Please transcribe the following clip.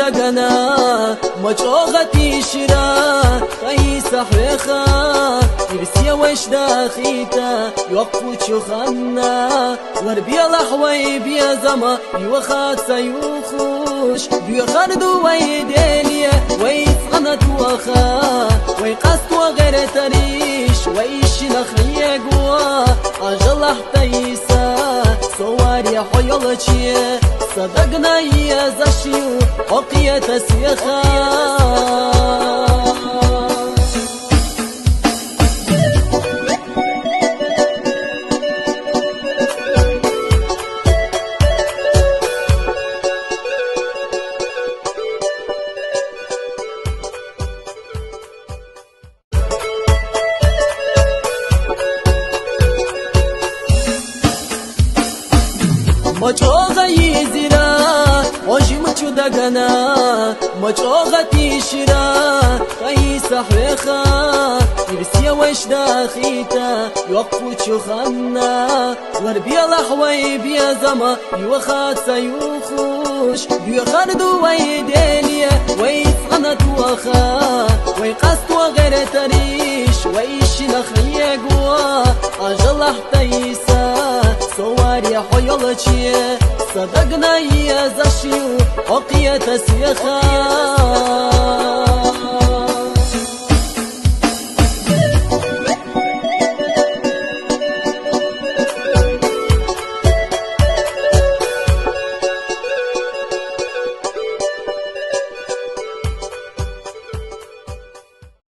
دقنا مجوغتي شرا قيس حيخا يرسي وش داخيتا يوقفو تشخنا وربي لحوي بيا زما يوخات سيوخوش بيخردو ويدينيا ويسغنت وخا ويقصت وغير تريش ويش نخيق وا أجلح تيسا صواري حيالتشي صدقنا يا زشيو حقية سيخا مچوغا يزرا وجي مچو دقنا مچوغا تيشرا قيس حيخا يرسي وش داخيتا يوقفو تشخنا وربي لحوي بيا زما يوخات سيوخوش بيخردو ويدينيا ويسغنت وخا ويقصت وغير تريش ويش نخيق وا أجلح تيسا صواري حيالتشي صدقنا يا زشيو حقية سيخا